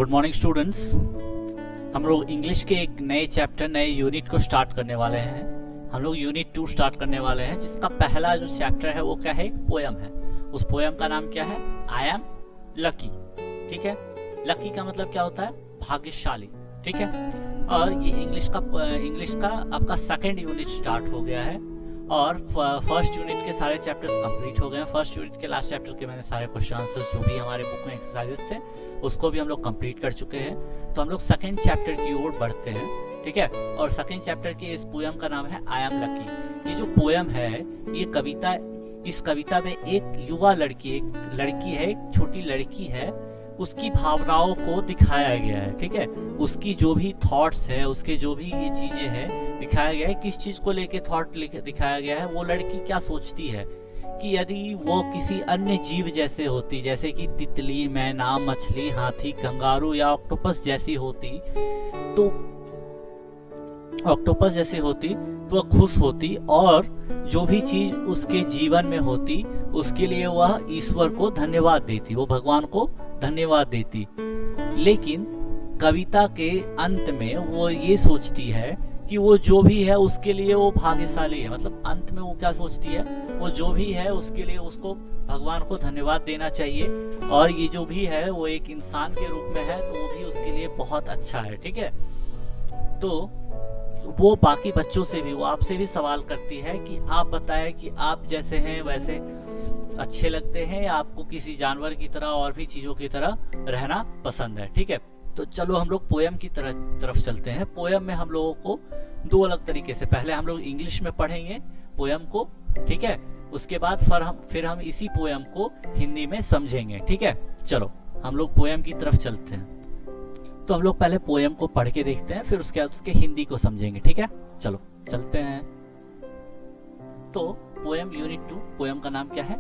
Good morning students. हम लोग English के एक नए चैप्टर नए यूनिट को स्टार्ट करने वाले हैं। हम लोग यूनिट 2 स्टार्ट करने वाले हैं, जिसका पहला जो चैप्टर है वो क्या है, एक पोयम है। उस पोयम का नाम क्या है, आई एम लकी। ठीक है, लकी का मतलब क्या होता है, भाग्यशाली। ठीक है, और ये इंग्लिश का आपका सेकंड यूनिट स्टार्ट हो गया है और फर्स्ट यूनिट के सारे चैप्टर्स कंप्लीट हो गए हैं। फर्स्ट यूनिट के लास्ट चैप्टर के मैंने सारे क्वेश्चन आंसर्स जो भी हमारे बुक में एक्सरसाइजेस थे उसको भी हम लोग कंप्लीट कर चुके हैं। तो हम लोग सेकंड चैप्टर की ओर बढ़ते हैं। ठीक है, और सेकंड चैप्टर के इस पोयम का नाम है आई एम लकी। ये जो पोयम है, ये कविता, इस कविता में एक युवा लड़की है, एक छोटी लड़की है, उसकी भावनाओं को दिखाया गया है। ठीक है, उसकी जो भी थॉट्स है, उसके जो भी ये चीजें हैं दिखाया गया है। किस चीज को लेके थॉट दिखाया गया है, वो लड़की क्या सोचती है कि यदि वो किसी अन्य जीव जैसे होती, जैसे कि तितली, मैना, मछली, हाथी, कंगारू या ऑक्टोपस जैसी होती, तो वह खुश होती और जो भी चीज उसके जीवन में होती उसके लिए वह ईश्वर को धन्यवाद देती, वो भगवान को धन्यवाद देती। लेकिन कविता के अंत में वो ये सोचती है कि वो जो भी है उसके लिए वो भाग्यशाली है। मतलब अंत में वो क्या सोचती है, वो जो भी है उसके लिए उसको भगवान को धन्यवाद देना चाहिए, और ये जो भी है वो एक इंसान के रूप में है तो वो भी उसके लिए बहुत अच्छा है। ठीक है, तो वो बाकी बच्चों से भी, वो आपसे भी सवाल करती है कि आप बताएं कि आप जैसे हैं वैसे अच्छे लगते हैं या आपको किसी जानवर की तरह और भी चीजों की तरह रहना पसंद है। ठीक है, तो चलो हम लोग पोयम की तरफ चलते हैं। पोयम में हम लोगों को दो अलग तरीके से, पहले हम लोग इंग्लिश में पढ़ेंगे पोयम को। ठीक है, उसके बाद फिर हम इसी पोयम को हिंदी में समझेंगे। ठीक है, चलो हम लोग पोयम की तरफ चलते हैं। तो हम लोग पहले पोयम को पढ़ के देखते हैं, फिर उसके बाद उसके हिंदी को समझेंगे। ठीक है, चलो चलते हैं। तो पोयम यूनिट 2, पोयम का नाम क्या है,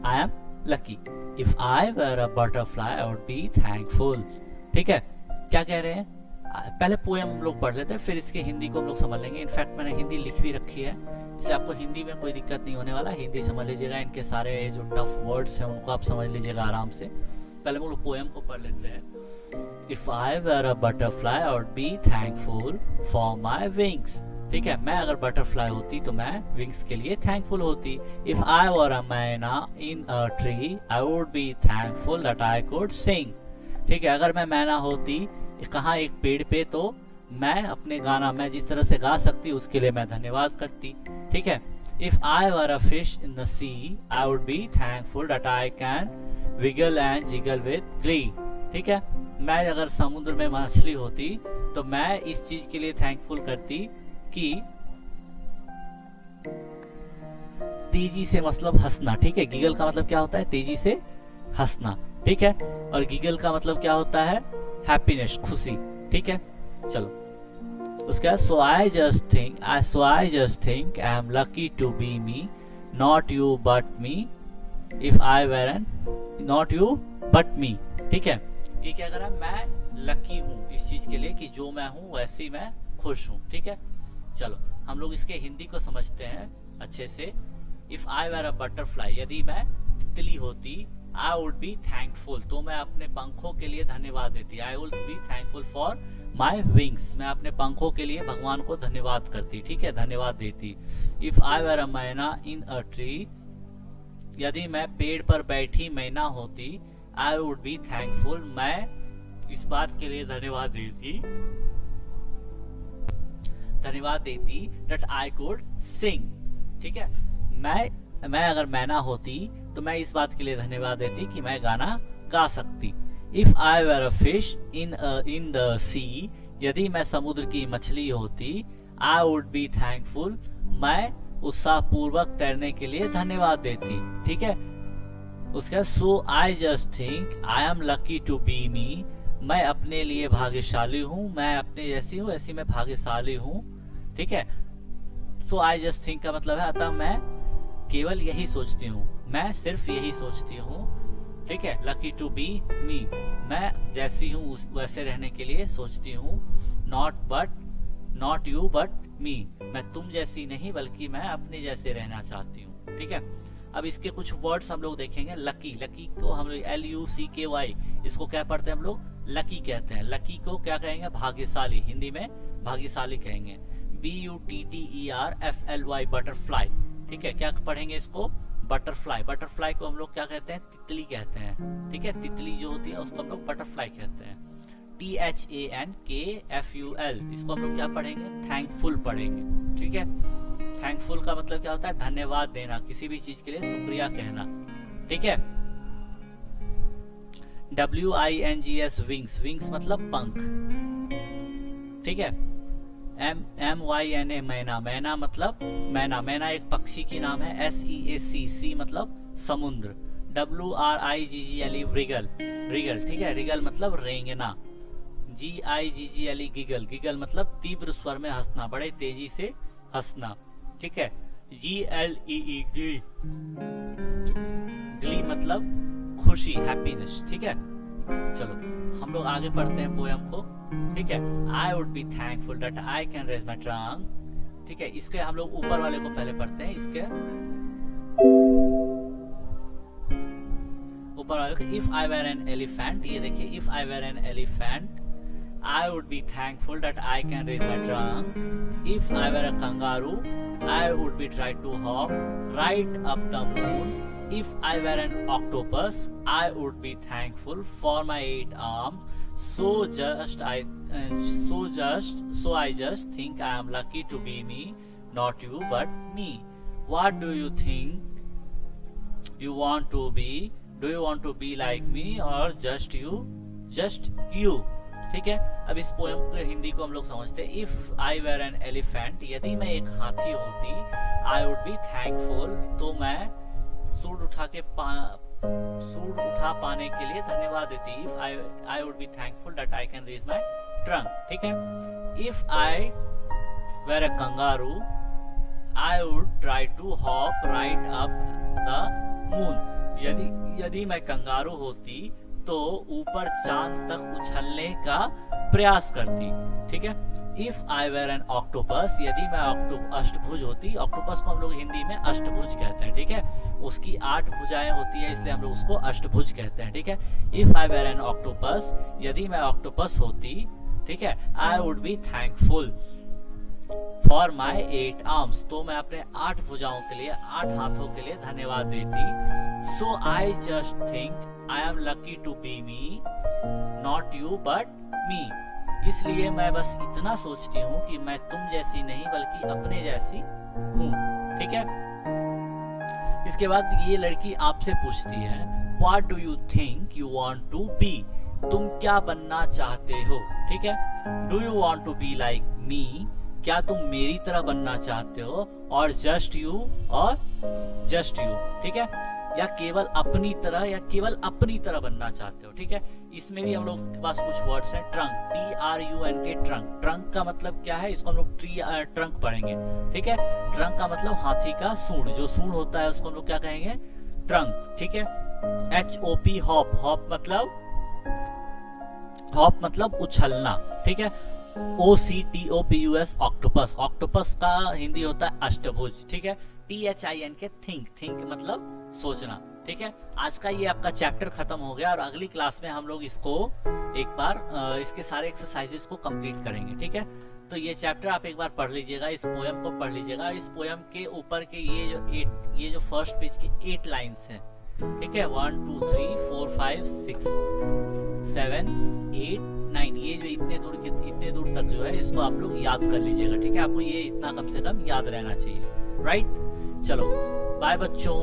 आई am lucky. If I were a butterfly I would be thankful. ठीक है, क्या कह रहे हैं, पहले पोयम हम लोग पढ़ लेते हैं, फिर इसके हिंदी को हम लोग समझ लेंगे। इनफैक्ट मैंने हिंदी लिख भी रखी है, इसलिए आपको हिंदी में कोई दिक्कत नहीं होने वाला। हिंदी समझ लीजिएगा, इनके सारे जो टफ वर्ड्स हैं उनको आप समझ लीजिएगा आराम से। पहले हम लोग पोयम को पढ़ लेते हैं। If I were a butterfly, I would be thankful for my wings. ठीक है, मैं अगर बटरफ्लाई होती तो मैं विंग्स के लिए थैंकफुल होती। If I were a मैना in a tree, I would be thankful that I could sing. ठीक है, अगर मैं मैना होती कहाँ, एक पेड़ पे, तो मैं अपने गाना, मैं जिस तरह से गा सकती उसके लिए मैं धन्यवाद करती। ठीक है, If I were a fish in the sea, I would be thankful that I can wiggle and jiggle with glee. ठीक है, मैं अगर समुद्र में मछली होती तो मैं इस चीज के लिए थैंकफुल करती कि तेजी से, मतलब हंसना। ठीक है, गिगल का मतलब क्या होता है, तेजी से हंसना। ठीक है, और गिगल का मतलब क्या होता है, हैप्पीनेस, खुशी। ठीक है, चलो उसके बाद so I just think I am lucky to be me, not you but me. If I were not you but me. ठीक है, ये क्या करा, मैं लकी हूँ इस चीज के लिए कि जो मैं हूँ वैसे ही मैं खुश हूँ। ठीक है, चलो हम लोग इसके हिंदी को समझते हैं अच्छे से। If I were a butterfly, यदि मैं तितली होती, आई वुड बी थैंकफुल, तो मैं अपने पंखों के लिए धन्यवाद देती। आई would be thankful for my wings, मैं अपने पंखों के लिए भगवान को धन्यवाद करती। ठीक है, धन्यवाद देती। इफ आई वर अ मैना इन अ ट्री, यदि मैं पेड़ पर बैठी मैना होती, I would be thankful, मैं इस बात के लिए धन्यवाद देती that I could sing. ठीक है, मैं अगर मैना होती तो मैं इस बात के लिए धन्यवाद देती कि मैं गाना गा सकती। If I were a fish in the sea, यदि मैं समुद्र की मछली होती, I would be thankful, मैं उत्साहपूर्वक तैरने के लिए धन्यवाद देती। ठीक है, उसका so I just think I am lucky to be me, मैं अपने लिए भाग्यशाली हूँ, मैं अपने जैसी हूँ ऐसी मैं भाग्यशाली हूँ। ठीक है, सो आई जस्ट थिंक का मतलब है अतः मैं केवल यही सोचती हूँ, मैं सिर्फ यही सोचती हूँ। ठीक है, लकी टू बी मी, मैं जैसी हूँ वैसे रहने के लिए सोचती हूँ। नॉट यू बट मी, मैं तुम जैसी नहीं बल्कि मैं अपने जैसे रहना चाहती हूँ। ठीक है, अब इसके कुछ वर्ड्स हम लोग देखेंगे। लकी को हम लोग LUCKY, इसको क्या पढ़ते हैं हम लोग, लकी कहते हैं। लकी को क्या कहेंगे? भाग्यशाली, हिंदी में भाग्यशाली कहेंगे। BUTTERFLY बटरफ्लाई, ठीक है। क्या पढ़ेंगे इसको? बटरफ्लाई। बटरफ्लाई को हम लोग क्या कहते हैं? तितली कहते हैं, ठीक है। तितली जो होती है उसको हम लोग बटरफ्लाई कहते हैं। THANKFUL, इसको हम लोग क्या पढ़ेंगे? थैंकफुल पढ़ेंगे, ठीक है। थैंकफुल का मतलब क्या होता है? धन्यवाद देना, किसी भी चीज के लिए शुक्रिया कहना, ठीक है। WINGS विंग्स, विंग्स मतलब पंख, ठीक है। MYNA मैना, मैना मतलब मैना, मैना एक पक्षी की नाम है। SEAC, सी मतलब समुद्र। WRIGGLE रिगल, रिगल, ठीक है। रिगल मतलब रेंगना। GIGGLE गिगल, गिगल मतलब तीव्र स्वर में हंसना, बड़े तेजी से हंसना, ठीक है। GLEE ग्ली, ग्ली मतलब खुशी, हैप्पीनेस, ठीक है। चलो हम लोग आगे पढ़ते हैं पोयम को, ठीक है। I would be thankful that I can raise my trunk, ठीक है। इसके हम लोग ऊपर वाले को पहले पढ़ते हैं। इसके ऊपर वाले को, if I were an elephant, ये देखिए, if I were an elephant I would be thankful that I can raise my trunk. If I were a kangaroo, I would be trying to hop right up the moon. If I were an octopus, I would be thankful for my 8 arms. So I just think I am lucky to be me, not you but me. What do you think you want to be? Do you want to be like me or just you? Just you. ठीक है। अब इस poem के हिंदी को हम लोग समझते हैं। If I were an elephant, यदि मैं एक हाथी होती, आई वुड बी थैंकफुल, तो मैं सूंड उठा पाने के लिए धन्यवाद देती। If I would be thankful that I can raise my trunk, ठीक है। If I were a kangaroo, I would try to hop right up the moon, यदि मैं कंगारू होती तो ऊपर चांद तक उछलने का प्रयास करती, ठीक है। If I were an octopus, यदि मैं अष्टभुज होती, ऑक्टोपस को हम लोग हिंदी में अष्टभुज कहते हैं, ठीक है। उसकी 8 भुजाएं होती है, इसलिए हम लोग उसको अष्टभुज कहते हैं, ठीक है। If I were an octopus, यदि मैं ऑक्टोपस होती, ठीक है, I would be thankful for my 8 arms, तो मैं अपने 8 भुजाओं के लिए, 8 हाथों के लिए धन्यवाद देती। So I just think I am lucky to be me, not you but me, इसलिए मैं बस इतना सोचती हूँ कि मैं तुम जैसी नहीं बल्कि अपने जैसी हूँ, ठीक है। इसके बाद ये लड़की आपसे पूछती है, what do you think you want to be, तुम क्या बनना चाहते हो, ठीक है। Do you want to be like me, क्या तुम मेरी तरह बनना चाहते हो, और जस्ट यू, और जस्ट यू, ठीक है, या केवल अपनी तरह, या केवल अपनी तरह बनना चाहते हो, ठीक है। इसमें भी हम लोग के पास कुछ वर्ड्स हैं। ट्रंक, TRUNK, ट्रंक, ट्रंक का मतलब क्या है? इसको हम लोग ट्रंक पढ़ेंगे, ठीक है। ट्रंक का मतलब हाथी का सूंड, जो सूंड होता है उसको हम लोग क्या कहेंगे? ट्रंक, ठीक है। HOP, हॉप, हॉप मतलब उछलना, ठीक है। OCTOPUS, ऑक्टोपस, ऑक्टोपस का हिंदी होता है अष्टभुज, ठीक है। THINK, थिंक मतलब सोचना, ठीक है। आज का ये आपका चैप्टर खत्म हो गया, और अगली क्लास में हम लोग इसको एक बार इसके सारे एक्सरसाइजेस को कंप्लीट करेंगे, ठीक है। तो ये चैप्टर आप एक बार पढ़ लीजिएगा, इस पोयम को पढ़ लीजिएगा। इस पोयम के ऊपर के ये जो फर्स्ट पेज के 8 लाइन्स हैं, ठीक है, 1 2 3 4 5 6 7 8 9, ये जो इतने दूर तक जो है, इसको आप लोग याद कर लीजिएगा, ठीक है। आपको ये इतना कम से कम याद रहना चाहिए, राइट। चलो बाय बच्चों।